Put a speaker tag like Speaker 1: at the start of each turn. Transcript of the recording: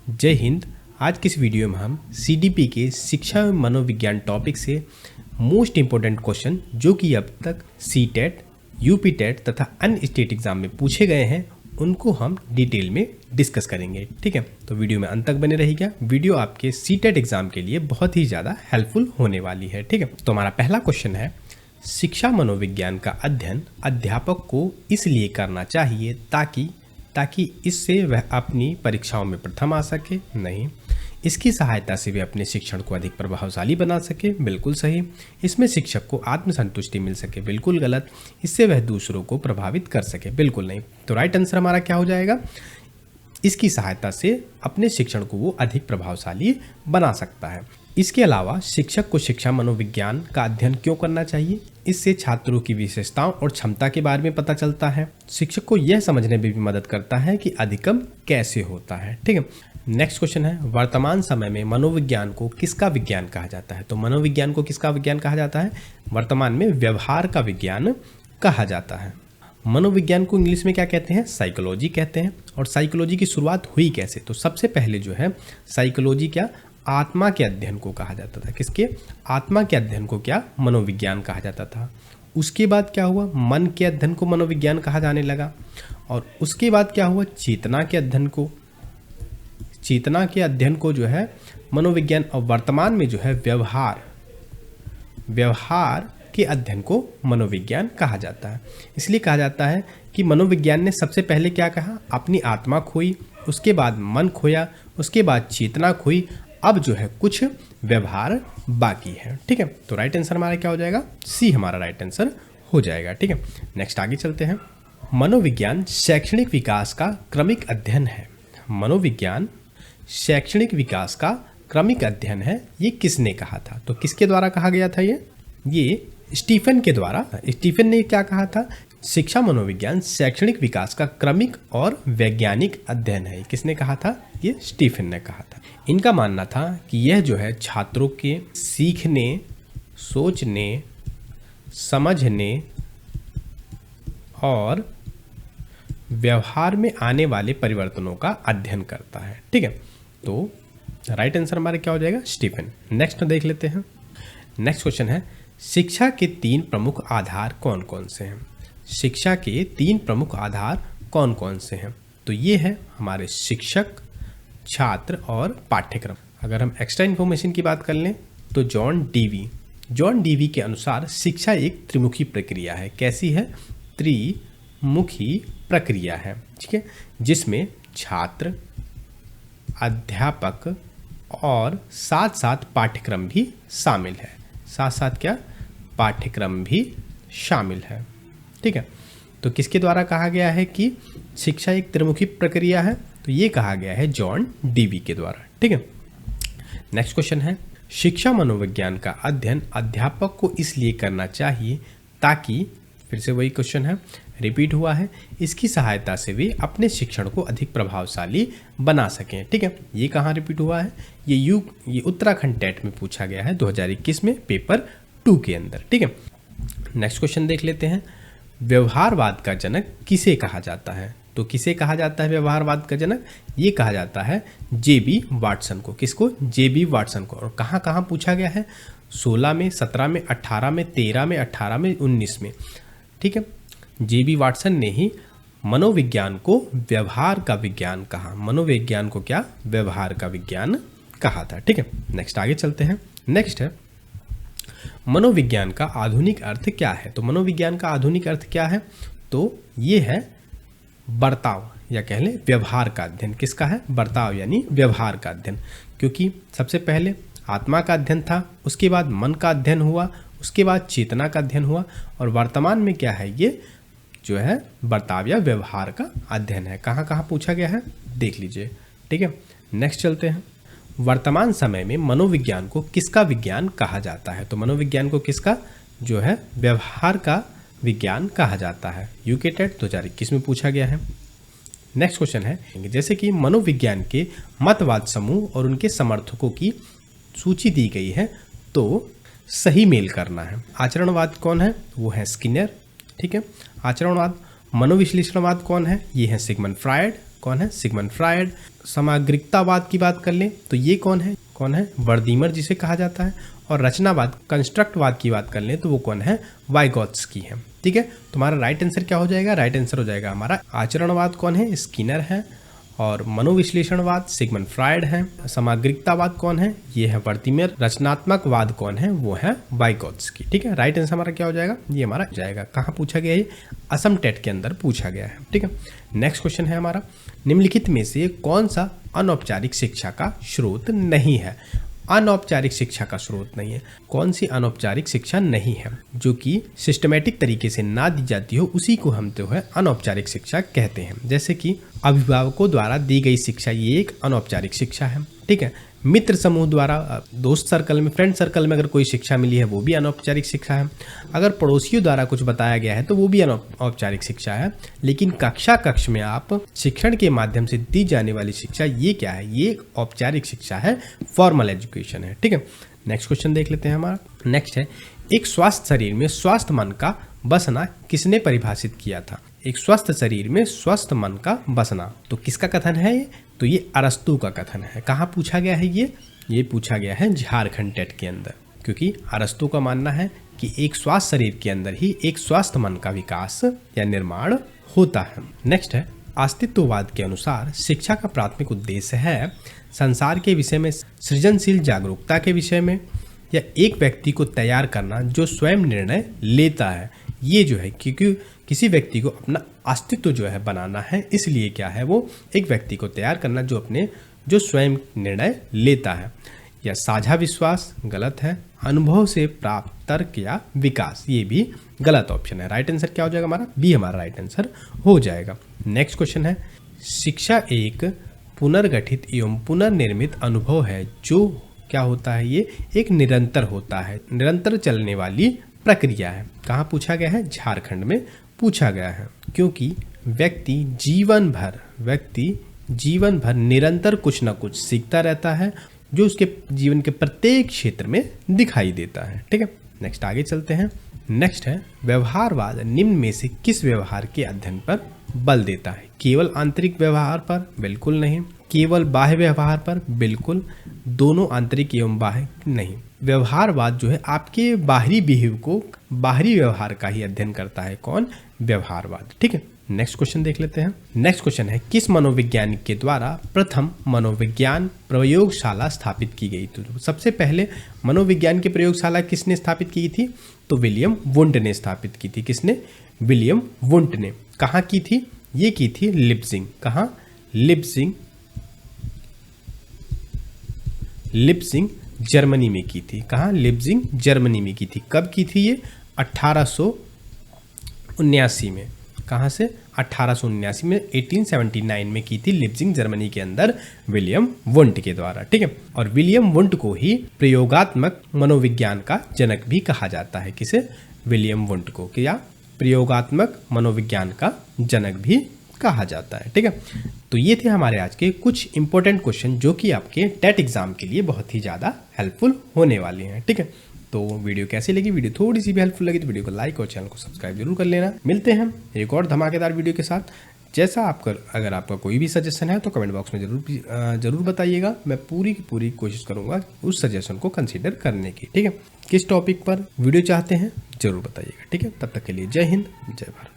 Speaker 1: जय हिंद। आज की इस वीडियो में हम सीडीपी के शिक्षा एवं मनोविज्ञान टॉपिक से मोस्ट इम्पोर्टेंट क्वेश्चन जो कि अब तक सीटेट, यूपी टेट तथा अन्य स्टेट एग्जाम में पूछे गए हैं उनको हम डिटेल में डिस्कस करेंगे। ठीक है, तो वीडियो में अंत तक बने रहिएगा। वीडियो आपके सीटेट एग्जाम के लिए बहुत ही ज़्यादा हेल्पफुल होने वाली है। ठीक है, तो हमारा पहला क्वेश्चन है, शिक्षा मनोविज्ञान का अध्ययन अध्यापक को इसलिए करना चाहिए ताकि इससे वह अपनी परीक्षाओं में प्रथम आ सके? नहीं। इसकी सहायता से वे अपने शिक्षण को अधिक प्रभावशाली बना सके? बिल्कुल सही। इसमें शिक्षक को आत्मसंतुष्टि मिल सके? बिल्कुल गलत। इससे वह दूसरों को प्रभावित कर सके? बिल्कुल नहीं। तो राइट आंसर हमारा क्या हो जाएगा? इसकी सहायता से अपने शिक्षण को वो अधिक प्रभावशाली बना सकता है। इसके अलावा शिक्षक को शिक्षा मनोविज्ञान का अध्ययन क्यों करना चाहिए? इससे छात्रों की विशेषताओं और क्षमता के बारे में पता चलता है। शिक्षक को यह समझने में भी मदद करता है कि अधिगम कैसे होता है। ठीक है, नेक्स्ट क्वेश्चन है, वर्तमान समय में मनोविज्ञान को किसका विज्ञान कहा जाता है? तो मनोविज्ञान को किसका विज्ञान कहा जाता है? वर्तमान में व्यवहार का विज्ञान कहा जाता है। मनोविज्ञान को इंग्लिश में क्या कहते हैं? साइकोलॉजी कहते हैं। और साइकोलॉजी की शुरुआत हुई कैसे? तो सबसे पहले जो है साइकोलॉजी क्या आत्मा के अध्ययन को कहा जाता था। किसके? आत्मा के अध्ययन को क्या मनोविज्ञान कहा जाता था। उसके बाद क्या हुआ? मन के अध्ययन को मनोविज्ञान कहा जाने लगा। और उसके बाद क्या हुआ? चेतना के अध्ययन को जो है मनोविज्ञान, और वर्तमान में जो है व्यवहार के अध्ययन को मनोविज्ञान कहा जाता है। इसलिए कहा जाता है कि मनोविज्ञान ने सबसे पहले क्या कहा? अपनी आत्मा खोई, उसके बाद मन खोया, उसके बाद चेतना खोई, अब जो है कुछ व्यवहार बाकी है। ठीक है, तो राइट आंसर हमारा क्या हो जाएगा? सी हमारा राइट आंसर हो जाएगा। ठीक है, नेक्स्ट आगे चलते हैं। मनोविज्ञान शैक्षणिक विकास का क्रमिक अध्ययन है। मनोविज्ञान शैक्षणिक विकास का क्रमिक अध्ययन है, ये किसने कहा था? तो किसके द्वारा कहा गया था? ये स्टीफन के द्वारा। स्टीफन ने क्या कहा था? शिक्षा मनोविज्ञान शैक्षणिक विकास का क्रमिक और वैज्ञानिक अध्ययन है। किसने कहा था? ये स्टीफन ने कहा था। इनका मानना था कि यह जो है छात्रों के सीखने, सोचने, समझने और व्यवहार में आने वाले परिवर्तनों का अध्ययन करता है। ठीक है, तो राइट आंसर हमारे क्या हो जाएगा? स्टीफन। नेक्स्ट देख लेते हैं। नेक्स्ट क्वेश्चन है, शिक्षा के 3 प्रमुख आधार कौन कौन से हैं? शिक्षा के 3 प्रमुख आधार कौन कौन से हैं? तो ये है हमारे शिक्षक, छात्र और पाठ्यक्रम। अगर हम एक्स्ट्रा इन्फॉर्मेशन की बात कर लें तो जॉन डीवी के अनुसार शिक्षा एक त्रिमुखी प्रक्रिया है। कैसी है? त्रिमुखी प्रक्रिया है। ठीक है, जिसमें छात्र, अध्यापक और साथ साथ पाठ्यक्रम भी शामिल है। साथ साथ क्या? पाठ्यक्रम भी शामिल है। ठीक है, तो किसके द्वारा कहा गया है कि शिक्षा एक त्रिमुखी प्रक्रिया है? तो ये कहा गया है जॉन डीवी के द्वारा। ठीक है, नेक्स्ट क्वेश्चन है, शिक्षा मनोविज्ञान का अध्ययन अध्यापक को इसलिए करना चाहिए ताकि, फिर से वही क्वेश्चन है, रिपीट हुआ है, इसकी सहायता से वे अपने शिक्षण को अधिक प्रभावशाली बना सकें। ठीक है, ये कहाँ रिपीट हुआ है? ये उत्तराखंड टेट में पूछा गया है 2021 में पेपर 2 के अंदर। ठीक है, नेक्स्ट क्वेश्चन देख लेते हैं, व्यवहारवाद का जनक किसे कहा जाता है? तो किसे कहा जाता है व्यवहारवाद का जनक? ये कहा जाता है जेबी वाटसन को। किसको? जेबी वाटसन को। और कहाँ कहाँ पूछा गया है? 16 में, 17 में, 18 में, 13 में, 18 में, 19 में। ठीक है, जेबी वाटसन ने ही मनोविज्ञान को व्यवहार का विज्ञान कहा। मनोविज्ञान को क्या? व्यवहार का विज्ञान कहा था। ठीक है, नेक्स्ट आगे चलते हैं। नेक्स्ट है, मनोविज्ञान का आधुनिक अर्थ क्या है? तो मनोविज्ञान का आधुनिक अर्थ क्या है? तो ये है बर्ताव, या कह लें व्यवहार का अध्ययन। किसका है? बर्ताव यानी व्यवहार का अध्ययन। क्योंकि सबसे पहले आत्मा का अध्ययन था, उसके बाद मन का अध्ययन हुआ, उसके बाद चेतना का अध्ययन हुआ, और वर्तमान में क्या है? ये जो है बर्ताव या व्यवहार का अध्ययन है। कहाँ कहाँ पूछा गया है देख लीजिए। ठीक है, नेक्स्ट चलते हैं, वर्तमान समय में मनोविज्ञान को किसका विज्ञान कहा जाता है? तो मनोविज्ञान को किसका जो है व्यवहार का विज्ञान कहा जाता है। यूके टेट 2021 में पूछा गया है। नेक्स्ट क्वेश्चन है, जैसे कि मनोविज्ञान के मतवाद समूह और उनके समर्थकों की सूची दी गई है, तो सही मेल करना है। आचरणवाद कौन है? वो है स्किनर। ठीक है, आचरणवाद। मनोविश्लेषणवाद कौन है? ये है सिगमंड फ्रायड। कौन है? Sigmund Freud. सामग्रिकतावाद की बात कर लें तो ये कौन है? वर्दीमर जिसे कहा जाता है। और रचनावाद, कंस्ट्रक्टवाद की बात कर लें तो वो कौन है? वाइगॉत्स्की है। ठीक है, तुम्हारा राइट आंसर क्या हो जाएगा? राइट आंसर हो जाएगा हमारा आचरणवाद कौन है? स्किनर है। और मनोविश्लेषणवाद सिगमंड फ्रायड है। सामग्रिकतावाद कौन है? ये है वर्दीमर। रचनात्मकवाद कौन है? वो है वाइगॉत्स्की। ठीक है, राइट आंसर हमारा क्या हो जाएगा? ये हमारा हो जाएगा। कहाँ पूछा गया है? असम टेट के अंदर पूछा गया है। ठीक है, नेक्स्ट क्वेश्चन है हमारा, निम्नलिखित में से कौन सा अनौपचारिक शिक्षा का स्रोत नहीं है? अनौपचारिक शिक्षा का स्रोत नहीं है। कौन सी अनौपचारिक शिक्षा नहीं है? जो कि सिस्टमेटिक तरीके से ना दी जाती हो उसी को हम जो है अनौपचारिक शिक्षा कहते हैं। जैसे कि अभिभावकों द्वारा दी गई शिक्षा, ये एक अनौपचारिक शिक्षा है। ठीक है, मित्र समूह द्वारा, दोस्त सर्कल में, फ्रेंड सर्कल में अगर कोई शिक्षा मिली है वो भी अनौपचारिक शिक्षा है। अगर पड़ोसियों द्वारा कुछ बताया गया है तो वो भी अनौपचारिक शिक्षा है। लेकिन कक्ष में आप शिक्षण के माध्यम से दी जाने वाली शिक्षा, ये क्या है? ये एक औपचारिक शिक्षा है, फॉर्मल एजुकेशन है। ठीक है, नेक्स्ट क्वेश्चन देख लेते हैं हमारा। नेक्स्ट है, एक स्वस्थ शरीर में स्वस्थ मन का बसना किसने परिभाषित किया था? एक स्वस्थ शरीर में स्वस्थ मन का बसना, तो किसका कथन है ये? तो ये अरस्तु का कथन है। कहाँ पूछा गया है ये पूछा गया है झारखंड टेट के अंदर, क्योंकि अरस्तु का मानना है कि एक स्वस्थ शरीर के अंदर ही एक स्वस्थ मन का विकास या निर्माण होता है। नेक्स्ट है, अस्तित्ववाद के अनुसार शिक्षा का प्राथमिक उद्देश्य है संसार के विषय में सृजनशील जागरूकता के विषय में, या एक व्यक्ति को तैयार करना जो स्वयं निर्णय लेता है। ये जो है, क्योंकि किसी व्यक्ति को अपना अस्तित्व जो है बनाना है, इसलिए क्या है, वो एक व्यक्ति को तैयार करना जो स्वयं निर्णय लेता है। या साझा विश्वास, गलत है। अनुभव से प्राप्त तर्क या विकास, ये भी गलत ऑप्शन है। राइट आंसर क्या हो जाएगा हमारा? बी हमारा राइट आंसर हो जाएगा। नेक्स्ट क्वेश्चन है, शिक्षा एक पुनर्गठित एवं पुनर्निर्मित अनुभव है जो क्या होता है? ये एक निरंतर होता है, निरंतर चलने वाली प्रक्रिया है। कहाँ पूछा गया है? झारखंड में पूछा गया है। क्योंकि व्यक्ति जीवन भर निरंतर कुछ ना कुछ सीखता रहता है, जो उसके जीवन के प्रत्येक क्षेत्र में दिखाई देता है। ठीक है, नेक्स्ट आगे चलते हैं। नेक्स्ट है, व्यवहारवाद निम्न में से किस व्यवहार के अध्ययन पर बल देता है? केवल आंतरिक व्यवहार पर? बिल्कुल नहीं। केवल बाह्य व्यवहार पर? बिल्कुल। दोनों आंतरिक एवं बाह्य? नहीं। व्यवहारवाद जो है आपके बाहरी बिहेव को, बाहरी व्यवहार का ही अध्ययन करता है। कौन? व्यवहारवाद। ठीक है, नेक्स्ट क्वेश्चन देख लेते हैं। नेक्स्ट क्वेश्चन है, किस मनोवैज्ञानिक के द्वारा प्रथम मनोविज्ञान प्रयोगशाला स्थापित की गई? तो सबसे पहले मनोविज्ञान की प्रयोगशाला किसने स्थापित की थी? तो विलियम वुंड ने स्थापित की थी। किसने? विलियम वुंड ने। कहाँ की थी? ये की थी लिप्जिंग। कहाँ? लिप्जिंग जर्मनी में की थी। कहाँ? लिप्जिंग जर्मनी में की थी। कब की थी ये? 1879 में। कहाँ से? 1879 में, 1879 में की थी लिप्जिंग जर्मनी के अंदर विलियम वुंट के द्वारा। ठीक है, और विलियम वुंट को ही प्रयोगात्मक मनोविज्ञान का जनक भी कहा जाता है। किसे? विलियम वुंट को। क्या? प्रयोगात्मक मनोविज्ञान का जनक भी कहा जाता है। ठीक है, तो ये थे हमारे आज के कुछ इंपॉर्टेंट क्वेश्चन जो कि आपके टेट एग्जाम के लिए बहुत ही ज़्यादा हेल्पफुल होने वाले हैं। ठीक है, तो वीडियो कैसी लगी? वीडियो थोड़ी सी भी हेल्पफुल लगी तो वीडियो को लाइक और चैनल को सब्सक्राइब जरूर कर लेना। मिलते हैं एक और धमाकेदार वीडियो के साथ। अगर आपका कोई भी सजेशन है तो कमेंट बॉक्स में जरूर बताइएगा। मैं पूरी की पूरी कोशिश करूंगा उस सजेशन को कंसीडर करने की। ठीक है, किस टॉपिक पर वीडियो चाहते हैं जरूर बताइएगा। ठीक है, तब तक के लिए जय हिंद, जय भारत।